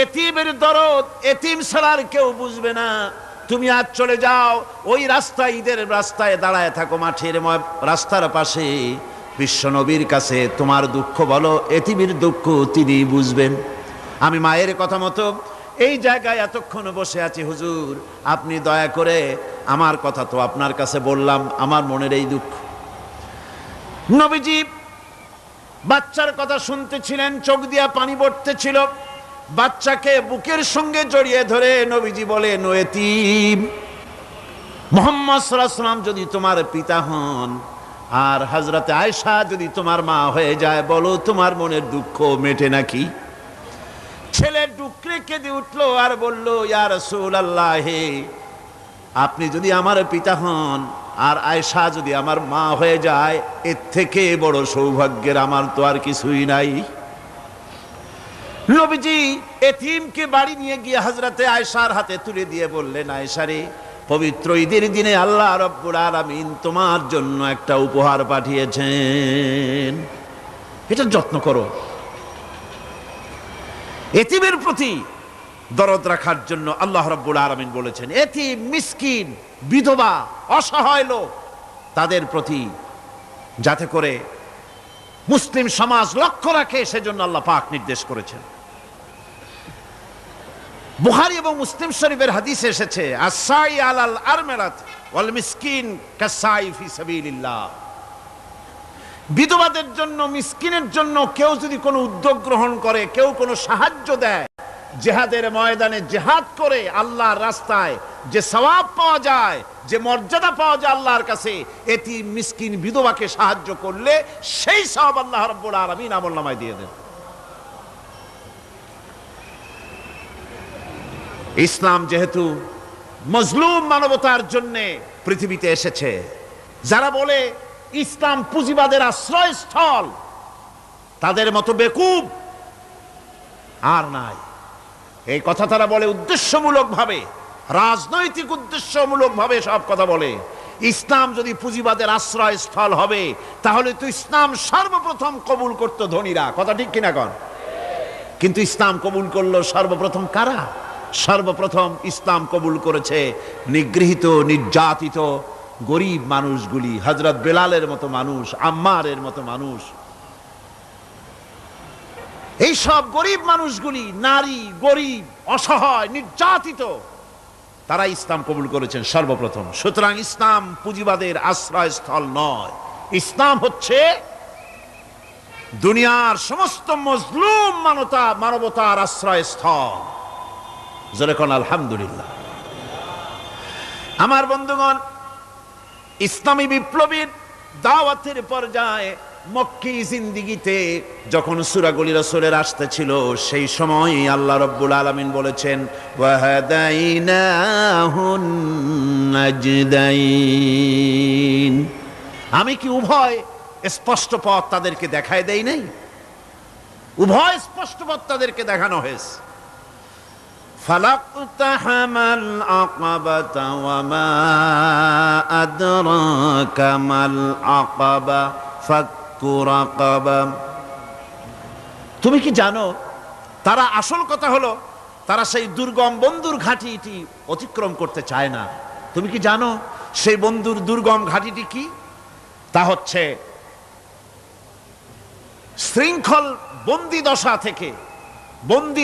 এতিমের দরদ এতিম ছাড়ার কেউ বুঝবে না, তুমি আজ চলে যাও ওই রাস্তায়, ঈদের রাস্তায় দাঁড়ায় থাকো, মাঠের রাস্তার পাশে, বিশ্ব নবীর কাছে তোমার দুঃখ বলো, এতিমের দুঃখ তিনি বুঝবেন। আমি মায়ের কথা মতো এই জায়গায় এতক্ষণ বসে আছি, হুজুর আপনি দয়া করে, আমার কথা তো আপনার কাছে বললাম, আমার মনের এই দুঃখ। নবীজি বাচ্চার কথা শুনতেছিলেন, চোখ দিয়া পানি পড়তেছিল, বাচ্চাকে বুকের সঙ্গে জড়িয়ে ধরে নবীজি বলেন, ও এতিম, মুহাম্মদ সাল্লাল্লাহু আলাইহি ওয়াসাল্লাম যদি তোমার পিতা হন আর হযরতে আয়েশা যদি তোমার মা হয়ে যায়, বলো তোমার মনের দুঃখ মেটে নাকি? ছেলে ডুকরে কেঁদে উঠলো আর বলল, ইয়া রাসূলুল্লাহ, আপনি যদি আমার পিতা হন আর আয়েশা যদি আমার মা হয়ে যায়, এর থেকে বড় সৌভাগ্যের আমার তো আর কিছুই নাই। নবীজি এতিমকে বাড়ি নিয়ে গিয়ে হযরতে আয়েশার হাতে তুলে দিয়ে বললেন, আয়েশা রে, পবিত্র ঈদের দিনে আল্লাহ রাব্বুল আলামিন তোমার জন্য একটা উপহার পাঠিয়েছেন, এটা যত্ন করো। এতিমের প্রতি দরদ রাখার জন্য আল্লাহ রাব্বুল আলামিন বলেছেন, এতিম, মিসকিন, বিধবা, অসহায় লোক, তাদের প্রতি যাতে করে মুসলিম সমাজ লক্ষ্য রাখে, সেজন্য আল্লাহ পাক নির্দেশ করেছেন। বুখারী এবং মুসলিম শরীফের হাদিসে এসেছে, আস-সাই আলাল আরমালাত ওয়াল মিসকিন কাস-সাই ফি সাবিলিল্লাহ। বিধবাদের জন্য, মিসকিনের জন্য কেউ যদি কোনো উদ্যোগ গ্রহণ করে, কেউ কোনো সাহায্য দেয়, জিহাদের ময়দানে জিহাদ করে আল্লাহর রাস্তায় যে সওয়াব পাওয়া যায়, যে মর্যাদা পাওয়া যায় আল্লাহর কাছে, এতিম, মিসকিন, বিধবাকে সাহায্য করলে সেই সওয়াব আল্লাহ রাব্বুল আলামিন আমলনামায় দিয়ে দেন। ইসলাম যেহেতু মজলুম মানবতার জন্য পৃথিবীতে এসেছে, যারা বলে ইসলাম পুঁজিবাদের আশ্রয়স্থল, তাদের মতো বেকুব আর নাই। এই কথা তারা বলে উদ্দেশ্যমূলক ভাবে, রাজনৈতিক উদ্দেশ্যমূলক ভাবে সব কথা বলে। ইসলাম যদি পুঁজিবাদের আশ্রয়স্থল হবে, তাহলে তো ইসলাম সর্বপ্রথম কবুল করত ধনীরা, কথা ঠিক কিনা কন? কিন্তু ইসলাম কবুল করলো সর্বপ্রথম কারা? সর্বপ্রথম ইসলাম কবুল করেছে নিগৃহীত, নির্যাতিত গরিব মানুষগুলি, হযরত বেলালের মতো মানুষ, আম্মারের মতো মানুষ। এই সব গরিব মানুষগুলি, নারী, গরিব, অসহায়, নির্যাতিত, তারা ইসলাম কবুল করেছেন সর্বপ্রথম। সুতরাং ইসলাম পুঁজিবাদের আশ্রয়স্থল নয়, ইসলাম হচ্ছে দুনিয়ার সমস্ত মজলুম মানবতার আশ্রয়স্থল। জোরে কোন আলহামদুলিল্লাহ। আমার বন্ধুগণ, ইসলামী বিপ্লবীর দাওয়াতের পর্যায়ে মক্কি জিন্দিগিতে যখন সূরাগুলি রাসূলের আসতেছিল, সেই সময় আল্লাহ রাব্বুল আলামিন বলেছেন, ওয়াহাদাইনাহুন নাজদাইন, আমি কি উভয় স্পষ্ট পথ তাদেরকে দেখায় দেই নাই? উভয় স্পষ্ট পথ তাদেরকে দেখানো হয়েছে। ফালাকতাহামাল আকাবাতা ওয়া মা আদরাকা মাল আকাবা ফাক্কু রাকাবা। তুমি কি জানো, তারা, আসল কথা হলো তারা সেই দুর্গম বন্ধুর ঘাঁটিটি অতিক্রম করতে চায় না। তুমি কি জানো সেই বন্ধুর দুর্গম ঘাঁটিটি কি? তা হচ্ছে শৃঙ্খল বন্দি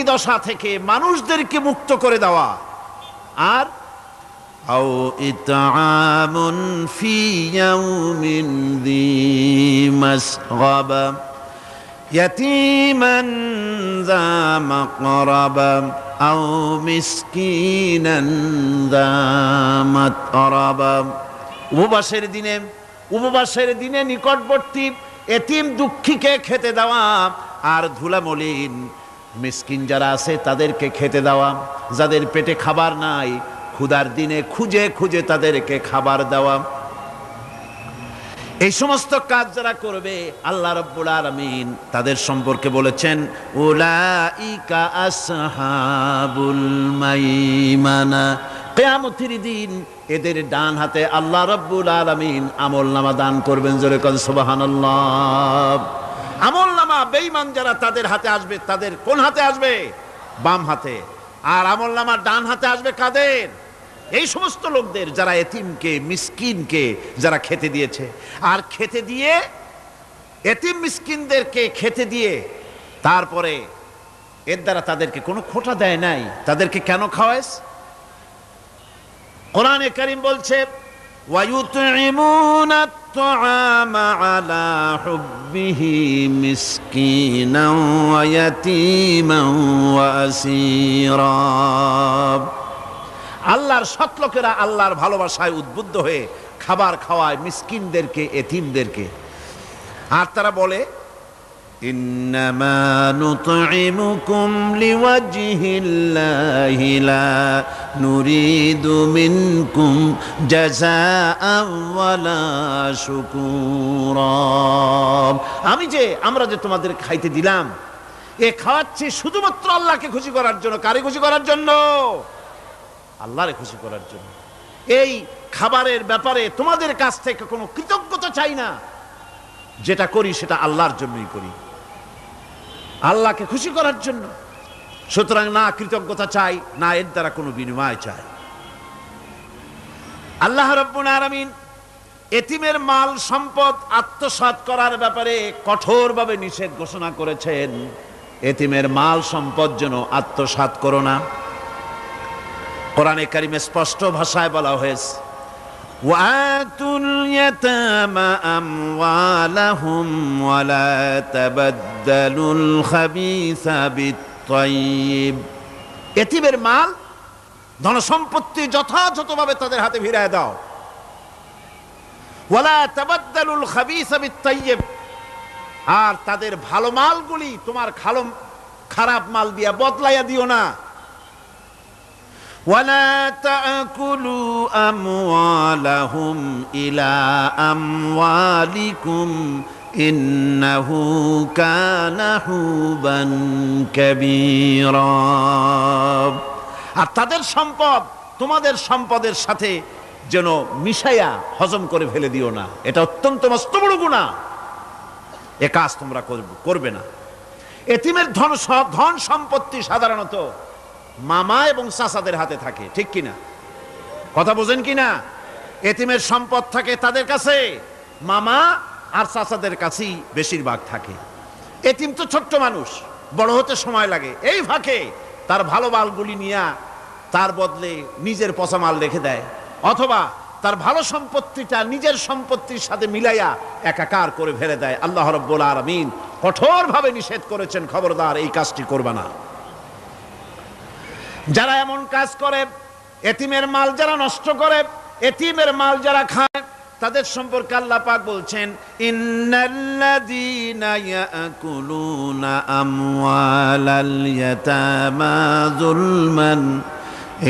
দশা থেকে মানুষদেরকে মুক্ত করে দেওয়া, আর আও ইতআমুন ফি ইয়াউমিন যী মাসগাবা ইয়াতীমান যা মাকরাবা আও মিসকিনান যা মাতরাবা। উপবাসের দিনে নিকটবর্তী এতিম দুঃখীকে খেতে দেওয়া, আর ধুলামলিন মিসকিন যারা আছে তাদেরকে খেতে দেওয়া, যাদের পেটে খাবার নাই ক্ষুধার দিনে খুঁজে খুঁজে তাদেরকে খাবার দেওয়া। এই সমস্ত কাজ যারা করবে আল্লাহ রাব্বুল আলামিন তাদের সম্পর্কে বলেছেন উলাইকা আসহাবুল মাইমানা। কিয়ামতের দিন এদের ডান হাতে আল্লাহ রাব্বুল আলামিন আমলনামা দান করবেন। জোরে কোন সুবহানাল্লাহ। আমলনামা বেঈমান যারা তাদের হাতে আসবে, তাদের কোন হাতে আসবে? বাম হাতে। আর আমলনামা ডান হাতে আসবে কাদের? এই সমস্ত লোকদের যারা এতিমকে মিসকিনকে যারা খেতে দিয়েছে। আর খেতে দিয়ে এতিম মিসকিনদেরকে খেতে দিয়ে তারপরে এর দ্বারা তাদেরকে কোনো খোঁটা দেয় নাই। তাদেরকে কেন খাওয়াস? কোরআনে কারীম বলছে ওয়ায়ুতঈমুনা আত-তাআমা আলা হুব্বিহি মিসকিনান ওয়া ইয়াতীমান ওয়া আসীরা। আল্লাহর সৎ লোকেরা আল্লাহর ভালোবাসায় উদ্বুদ্ধ হয়ে খাবার খাওয়ায় মিসকিনদেরকে, এতিমদেরকে। আর তারা বলে ইন্নামা নুতঈমুকুম লিওয়াজহিল্লাহি লা নুরিদু মিনকুম জাযাআন ওয়ালা শুকুরা। আমরা যে তোমাদের খাইতে দিলাম, এ খাওয়াচ্ছি শুধুমাত্র আল্লাহকে খুশি করার জন্য। কারে খুশি করার জন্য? আল্লাহরে খুশি করার জন্য। এই খাবারের ব্যাপারে তোমাদের কাছ থেকে কোনো কৃতজ্ঞতা চাই না। যেটা করি সেটা আল্লাহর জন্যই করি, আল্লাহকে খুশি করার জন্য। সুতরাং না কৃতজ্ঞতা চাই, না এর দ্বারা কোনো বিনিময় চাই। আল্লাহ রাব্বুল আলামিন এতিমের মাল সম্পদ আত্মসাৎ করার ব্যাপারে কঠোরভাবে নিষেধ ঘোষণা করেছেন। এতিমের মাল সম্পদ যেন আত্মসাৎ করো না। কোরআনে কারিমে স্পষ্ট ভাষায় বলা হয়েছে ওয়াতুল ইয়াতামা আমওয়ালাহুম ওয়ালা তাবাদদালুল খাবিসা বিত-তাইয়্যিব। এতিমের মাল ধন সম্পত্তি যথাযথভাবে তাদের হাতে ফিরিয়ে দাও। ওয়ালা তাবাদদালুল খাবিসা বিত-তাইয়্যিব। আর তাদের ভালো মালগুলি তোমার খারাপ মাল দিয়া বদলাইয়া দিও না। ولا تأكلوا أموالهم إلى أموالكم إنه كان حوبا كبيرا। আর তাদের সম্পদ তোমাদের সম্পদের সাথে যেন মিশাইয়া হজম করে ফেলে দিও না। এটা অত্যন্ত মস্ত বড় গুনাহ। এ কাজ তোমরা করবে না। এতিমের ধন সম্পত্তি সাধারণত মামা এবং চাচাদের হাতে থাকে, ঠিক কিনা? কথা বোঝেন কিনা? এতিমের সম্পদ থাকে তাদের কাছে, মামা আর চাচাদের কাছেই বেশিরভাগ থাকে। এতিম তো ছোট্ট মানুষ, বড় হতে সময় লাগে। এই ফাঁকে তার ভালো মালগুলি নিয়ে তার বদলে নিজের পচা মাল রেখে দেয়, অথবা তার ভালো সম্পত্তিটা নিজের সম্পত্তির সাথে মিলাইয়া একাকার করে ফেলে দেয়। আল্লাহ রাব্বুল আলামিন কঠোরভাবে নিষেধ করেছেন, খবরদার এই কাজটি করবে না। যারা এমন কাজ করে, এতিমের মাল যারা নষ্ট করে, এতিমের মাল যারা খায়, তাদের সম্পর্কে আল্লাহ পাক বলছেন ইন্নাল্লাযীনা ইয়াকুলুনা আমওয়ালাল ইয়াতামা যুলমান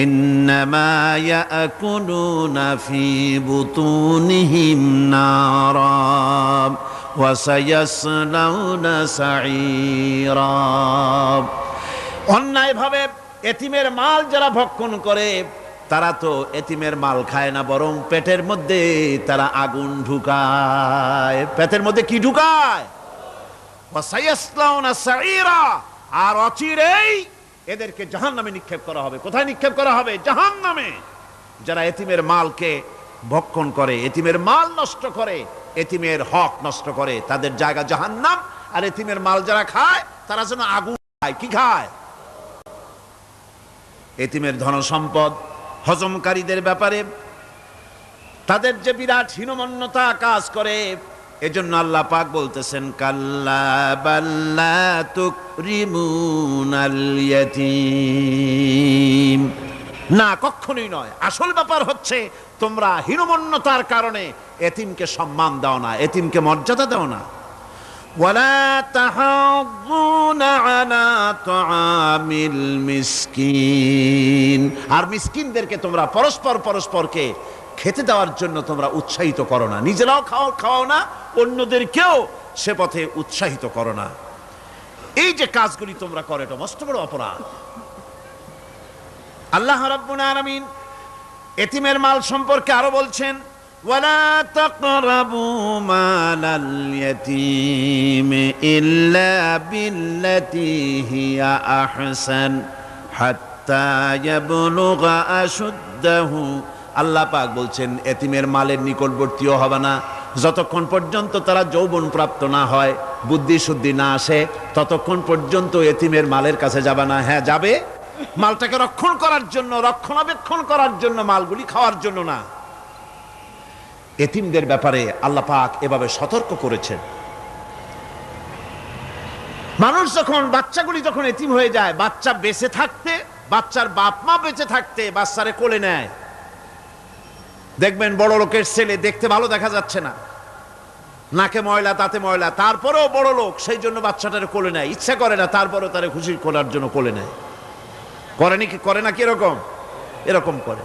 ইন্নামা ইয়াকুলুনা ফি বুতুনিহিম নারা ওয়া সায়াসলাউনা সাঈরা। অন্যায়ভাবে এতিমের মাল যারা ভক্ষণ করে তারা তো এতিমের মাল খায় না, বরং পেটের মধ্যে তারা আগুন ঢুকায়। পেটের মধ্যে কি ঢুকায়? ওয়াসায়াসলাউনা সাঈরা। আর অচিরেই এদেরকে জাহান্নামে নিক্ষেপ করা হবে। কোথায় নিক্ষেপ করা হবে? জাহান্নামে। যারা এতিমের মালকে ভক্ষণ করে, এতিমের মাল নষ্ট করে, এতিমের হক নষ্ট করে, তাদের জায়গা জাহান্নাম। আর এতিমের মাল যারা খায় তারা যেন আগুন খায়। কি খায়? এতিমের ধন সম্পদ হজমকারীদের ব্যাপারে তাদের যে বিরাট হীনমন্যতা কাজ করে, এজন্য আল্লাহ পাক বলতেছেন কাল্লা বাল্লা তুকরিমুনাল ইয়াতীম, না কখনোই নয়। আসল ব্যাপার হচ্ছে তোমরা হীনমন্যতার কারণে এতিমকে সম্মান দাও না, এতিমকে মর্যাদা দাও না। ওয়ালা তাহাজ্জুনা আলা তুআমিল মিসকিন, আর মিসকিনদেরকে তোমরা পরস্পরকে খেতে দেওয়ার জন্য তোমরা উৎসাহিত করো না, নিজেরাও খাওয়াও না, অন্যদেরকেও সে পথে উৎসাহিত করো না। এই যে কাজগুলি তোমরা করো, এটা মস্ত বড় অপরাধ। আল্লাহ রাব্বুল আলামিন এতিমের মাল সম্পর্কে আরো বলছেন ওয়ালা তাকরাবু মালাল ইয়াতীম ইল্লা বিল্লাতি হিয়া আহসান হাত্তা ইয়াবলুগা আশুদ্দাহু। আল্লাহ পাক বলছেন এতিমের মালের নিকটবর্তীও হবে না যতক্ষণ পর্যন্ত তারা যৌবন প্রাপ্ত না হয়, বুদ্ধি শুদ্ধি না আসে, ততক্ষণ পর্যন্ত এতিমের মালের কাছে যাবে না। হ্যাঁ যাবে, মালটাকে রক্ষণ করার জন্য, রক্ষণাবেক্ষণ করার জন্য, মালগুলি খাওয়ার জন্য না। এতিমদের ব্যাপারে আল্লাহ পাক এভাবে সতর্ক করেছেন। মানুষ যখন, বাচ্চাগুলি যখন এতিম হয়ে যায়, বাচ্চা বেঁচে থাকতে, বাচ্চার বাপ মা বেঁচে থাকতে বাচ্চারে কোলে নেয়। দেখবেন বড় লোকের ছেলে দেখতে ভালো দেখা যাচ্ছে না, নাকে ময়লা তাতে ময়লা, তারপরেও বড় লোক, সেই জন্য বাচ্চাটারে কোলে নেয়, ইচ্ছা করে না, তারপরেও তারে খুশি করার জন্য কোলে নেয়। করে না কি এরকম করে।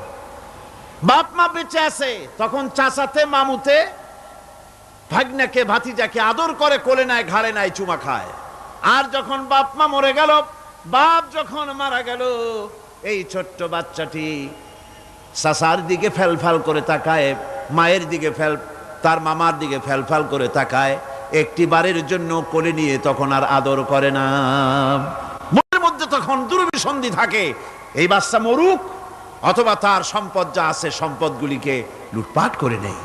বাপ মা বেঁচে আছে তখন চাচাতে মামুতে ভাগ্নাকে ভাতিজাকে আদর করে কোলে নেয়, ঘাড়ে নেয়, চুমা খায়। আর যখন বাপ মা মরে গেল, বাপ যখন মারা গেল, এই ছোট্ট বাচ্চাটি চাচার দিকে ফেলফাল করে তাকায়, মায়ের দিকে তার মামার দিকে ফেলফাল করে তাকায়, একটি বারের জন্য কোলে নিয়ে তখন আর আদর করে না। মনের মধ্যে তখন দুর্বিসন্ধি থাকে, এই বাচ্চা মরুক অথবা তার সম্পদ যা আছে সম্পদগুলিকে লুটপাট করে নেই।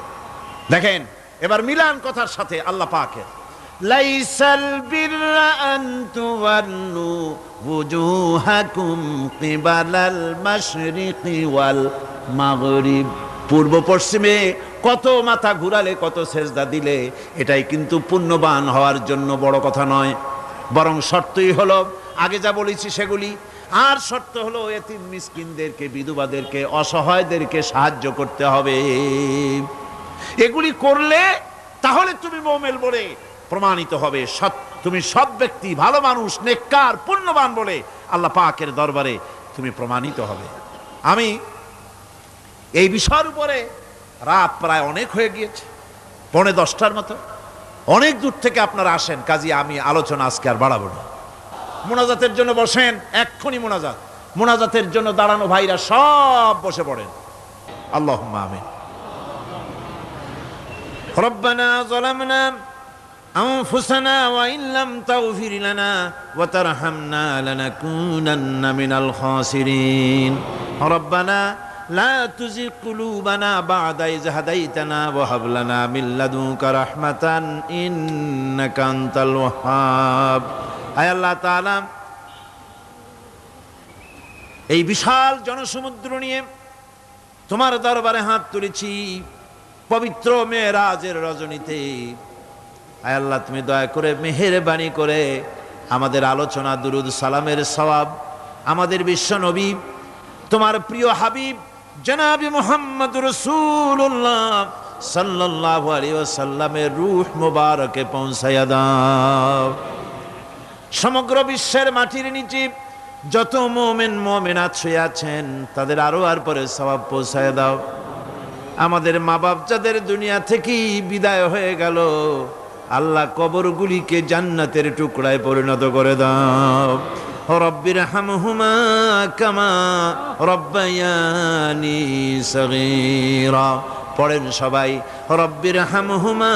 দেখেন এবার মিলান কথার সাথে আল্লাহ পাকের লাইসাল বিররা আন তুওয়াল্লু ওয়ুজুহাকুম কিবালাল মাশরিকি ওয়াল মাগরিব। পূর্ব পশ্চিমে কত মাথা ঘুরালে, কত সেজদা দিলে, এটাই কিন্তু পুণ্যবান হওয়ার জন্য বড় কথা নয়, বরং শর্তই হলো আগে যা বলেছি সেগুলি। আর শর্ত হলো এতিম মিসকিনদেরকে, বিধবাদেরকে, অসহায়দেরকে সাহায্য করতে হবে। এগুলি করলে তাহলে তুমি মুমিন বলে প্রমাণিত হবে, তুমি সৎ ব্যক্তি, ভালো মানুষ, নেককার, পুণ্যবান বলে আল্লাহ পাকের দরবারে তুমি প্রমাণিত হবে। আমি এই বিষয়ের উপরে রাত প্রায় অনেক হয়ে গিয়েছে, 9:45 মতো, অনেক দূর থেকে আপনারা আসেন, কাজী আমি আলোচনা আজকে আর বাড়াবো না। মোনাজাতের জন্য বসেন, এক্ষুনি মোনাজাতের জন্য দাঁড়ানো ভাইরা সব বসে পড়েন। আল্লাহুম্মা আমিন। রব্বানা যালামনা আনফুসানা ওয়া ইন লাম তাগফির লানা ওয়া তারহামনা লানাকুনান্না মিনাল খাসিরিন। রব্বানা লা তুযিগ কুলুবানা বা'দা ইয হাদাইতানা ওয়া হাব লানা মিন লাদুনকা রাহমাতান ইন্নাকা আনতাল ওয়াহ্হাব। আয় আল্লাহ তাআলা, এই বিশাল জনসমুদ্র নিয়ে তোমার দরবারে হাত তুলেছি পবিত্র মেরাজের রজনীতে। আয় আল্লাহ, তুমি দয়া করে মেহেরবানি করে আমাদের আলোচনা, দুরুদ সালামের সওয়াব আমাদের বিশ্ব নবী, তোমার প্রিয় হাবিব জনাবে মুহাম্মদ রাসূলুল্লাহ সাল্লাল্লাহু আলাইহি ওয়াসাল্লামের রূহ মুবারকে পৌঁছায়া দাও। সমগ্র বিশ্বের মাটির নিচে যত মুমিন মুমিনাত শুয়ে আছেন তাদের আরো আর পরে সওয়াব পৌঁছায় দাও। আমাদের মা বাপ যাদের দুনিয়া থেকেই বিদায় হয়ে গেল, আল্লাহ কবরগুলিকে জান্নাতের টুকরায় পরিণত করে দাও। রব্বির হামহুমা কামা রব্বায়ানি সগীরা। পড়েন সবাই, রব্বির হামহুমা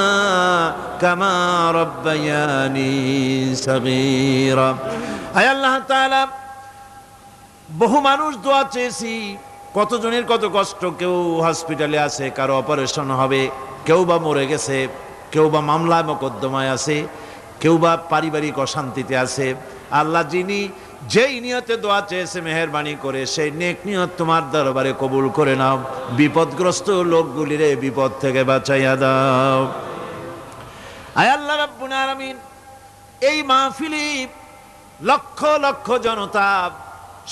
কামা রব্বায়ানি সগীরা। আয় আল্লাহ তাআলা, বহু মানুষ দোয়া চেয়েছি, কতজনের কত কষ্ট, কেউ হসপিটালে আছে, কারো অপারেশন হবে, কেউ বা মরে গেছে, কেউ বা মামলা মোকদ্দমায় আছে, কেউ বা পারিবারিক অশান্তিতে আছে। আল্লাহ, যিনি যেই নিয়তে দোয়া চেয়েছে মেহেরবানি করে সেই নেক নিয়ত তোমার দরবারে কবুল করে নাও। বিপদগ্রস্ত লোকগুলিরে বিপদ থেকে বাঁচাইয়া দাও। আয় আল্লাহ রাব্বুল আলামিন, এই মাহফিলে লক্ষ লক্ষ জনতা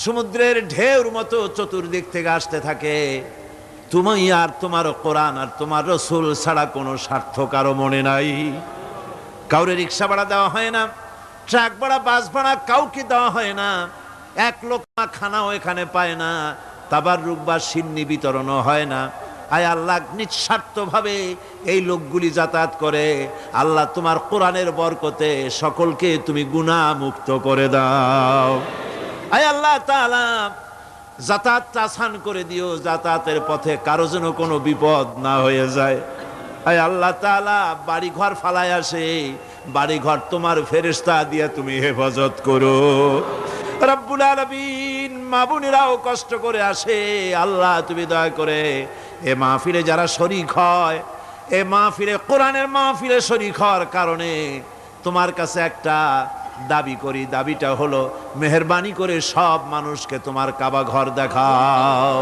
সমুদ্রের ঢেউর মতো চতুর্দিক থেকে আসতে থাকে। তুমি আর তোমার কোরআন আর তোমার রসুল ছাড়া কোনো স্বার্থ কারো মনে নাই। কাউরে রিক্সা ভাড়া দেওয়া হয় না, ট্রাক ভাড়া, বাস ভাড়া কাউকে দেওয়া হয় না। এক লোকমা খানাও এখানে পায় না, তাবাররুক বা সিন্নি বিতরণও হয় না। আয় আল্লাহ, নিঃস্বার্থভাবে এই লোকগুলি যাতায়াত করে। আল্লাহ, তোমার কোরআনের বরকতে সকলকে তুমি গুনাহ মুক্ত করে দাও। আয় আল্লাহ তাআলা, যাতায়াতটা আসান করে দিও, যাতায়াতের পথে কারো যেন কোনো বিপদ না হয়ে যায়। আয় আল্লাহ তাআলা, বাড়ি ঘর ফালায় আসে, বাড়ি ঘর তোমার ফেরেশতা দিয়ে তুমি হেফাজত করো। রব্বুল আলামিন, মা বোনেরাও কষ্ট করে আসে, আল্লাহ তুমি দয়া করে এ মাহফিলে যারা শরীক হয়, এ মাহফিলে কোরআনের মাহফিলে শরীক হওয়ার কারণে তোমার কাছে একটা দাবি করি। দাবিটা হলো, মেহেরবানি করে সব মানুষকে তোমার কাবা ঘর দেখাও।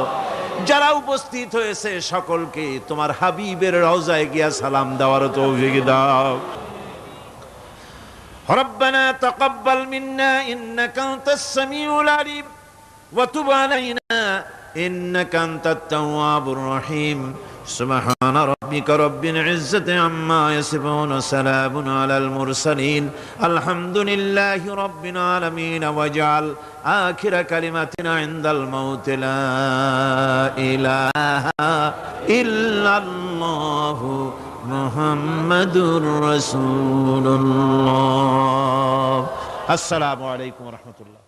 যারা উপস্থিত হয়েছে সকলকে তোমার হাবিবের রওজায় গিয়া সালাম দেওয়ার তৌফিক দাও। রব্বানা তাকাব্বাল মিন্না ইন্নাকা আনতাস সামিউল আলিম ওয়া তুব আলাইনা ইন্নাকা আনতাত তাওয়াবুর রহিম। سبحان ربك رب العزة عما يصفون وسلام على المرسلين الحمد لله رب العالمين واجعل آخر كلمتنا عند الموت لا إله إلا الله محمد رسول الله. السلام عليكم ورحمة الله.